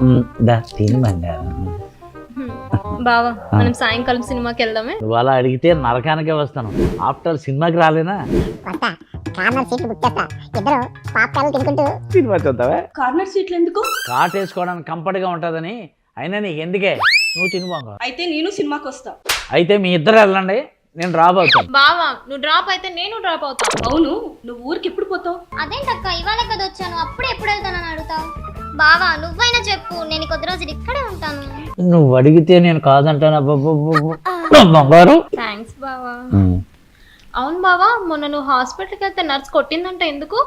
తిని బంగారం. బావా మనం సాయంకాలం సినిమాకి వెళ్దామే. నువ్వు అలా అడిగితే నరకానికే వస్తాను. ఆఫ్టర్ సినిమాకి రాలేనా? సినిమా చూద్దావా? కార్నర్ సీట్లు ఎందుకు? కాట్ వేసుకోవడానికి కంఫర్ట్ గా ఉంటదని. అయినా నీకు ఎందుకే, నువ్వు తినిపోగా. అయితే నేను సినిమాకి వస్తా. అయితే మీ ఇద్దరు వెళ్ళండి, నేను డ్రాప్ అవుతాను. బావా నువ్వు డ్రాప్ అయితే నేను డ్రాప్ అవుతా. అవును, నువ్వు ఊరికి ఎప్పుడు పోతావు? అదేంటక్క ఇవాళ కదా వచ్చాను, అప్పుడు ఎప్పుడు వెళ్తానని అడుగుతావు? బావా నువ్వైనా చెప్పు, నేను కొద్ది రోజులు ఇక్కడే ఉంటాను. నువ్వు అడిగితే నేను కాదంటానా బంగారు? థ్యాంక్స్ బావా. అవును బావా, మొన్న నువ్వు హాస్పిటల్కి వెళ్తే నర్స్ కొట్టిందంట, ఎందుకు?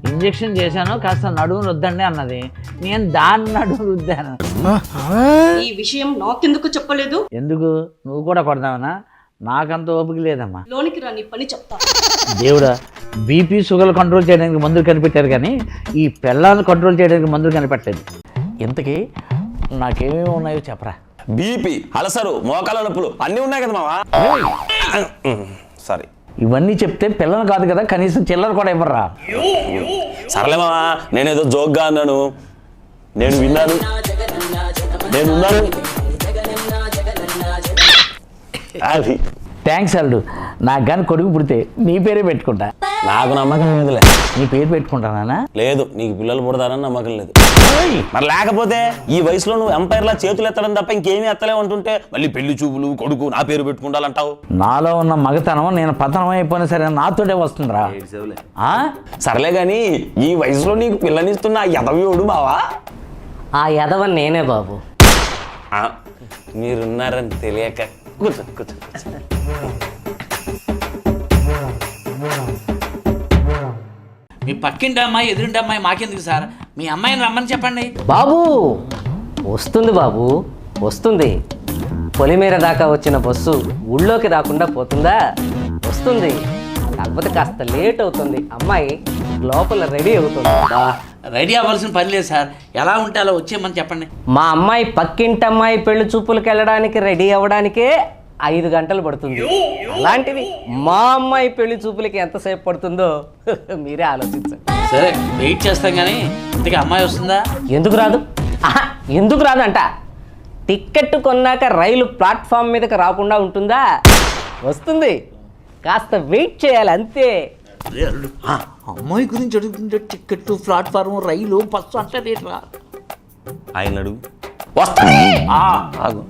ఇంజెక్షన్ చేశాను, కాస్త నడుము రుద్దండి అన్నది. నేను దాని నడుము రుద్దాను. ఈ విషయం నాకెందుకు చెప్పలేదు? ఎందుకు, నువ్వు కూడా కొడదావనా? నాకంత ఓపిక లేదమ్మా. లోనికి రా, నీ పని చెప్తా. దేవుడా, బీపీ షుగర్ కంట్రోల్ చేయడానికి మందులు కనిపెట్టారు కానీ ఈ పిల్లల్ని కంట్రోల్ చేయడానికి మందులు కనిపెట్టలేదు. ఇంతకీ నాకేమేమి ఉన్నాయో చెప్పరా? బీపీ, అలసరు, మోకాల నొప్పులు అన్నీ ఉన్నాయి కదా మావా. సారీ, ఇవన్నీ చెప్తే పిల్లలు కాదు కదా, కనీసం చిల్లర కూడా ఇవ్వరా? సర్లే మావా, నేనేదో జోక్గా అన్నాను. నేను విన్నాను, నేనున్నాను. అది థ్యాంక్స్ అల్లుడు. నాకు కానీ కొడుకు పుడితే నీ పేరే పెట్టుకుంటా. నాకు నమ్మకం లేదులే. నీ పేరు పెట్టుకుంటానా? లేదు, నీకు పిల్లలు పుడతారని నమ్మకం లేదు. మరి లేకపోతే ఈ వయసులో నువ్వు ఎంపైర్లా చేతులు ఎత్తడం తప్ప ఇంకేమీ ఎత్తలే ఉంటుంటే మళ్ళీ పెళ్లి చూపులు, కొడుకు నా పేరు పెట్టుకుంటాలంటావు. నాలో ఉన్న మగతనం నేను పతనం అయిపోయినా సరే నాతోటే వస్తుందిరా. సర్లే గాని ఈ వయసులో నీకు పిల్లనిస్తున్న ఎదవియోడు బావా? ఆ ఎదవ నేనే బాబు. మీరున్నారని తెలియక కూర్చో కూర్చో. మీ పక్కింటి అమ్మాయి ఎదురింటి అమ్మాయి మాకెందుకు సార్? మీ అమ్మాయిని రమ్మని చెప్పండి. బాబు వస్తుంది బాబు, వస్తుంది. పొలిమేర దాకా వచ్చిన బస్సు ఊళ్ళోకి రాకుండా పోతుందా? వస్తుంది. కాకపోతే కాస్త లేట్ అవుతుంది. అమ్మాయి లోపల రెడీ అవుతుంది. రెడీ అవ్వాల్సిన పని లేదు సార్, ఎలా ఉంటే అలా వచ్చేయమని చెప్పండి. మా అమ్మాయి పక్కింటి అమ్మాయి పెళ్లి చూపులకు వెళ్ళడానికి రెడీ అవ్వడానికే 5 గంటలు పడుతుంది. అలాంటివి మా అమ్మాయి పెళ్లి చూపులకి ఎంతసేపు పడుతుందో మీరే ఆలోచించండి. సరే వెయిట్ చేస్తాం కానీ ఇంతకీ అమ్మాయి వస్తుందా? ఎందుకు రాదు? ఎందుకు రాదంట? టికెట్ కొన్నాక రైలు ప్లాట్ఫామ్ మీదకి రాకుండా ఉంటుందా? వస్తుంది. కాస్త వెయిట్ చేయాలి అంతే. అమ్మాయి గురించి అడుగుతుంటే టికెట్, ప్లాట్ఫారం, రైలు, బస్సు అంటే ఆయన అడుగు. వస్తా. ఆగు.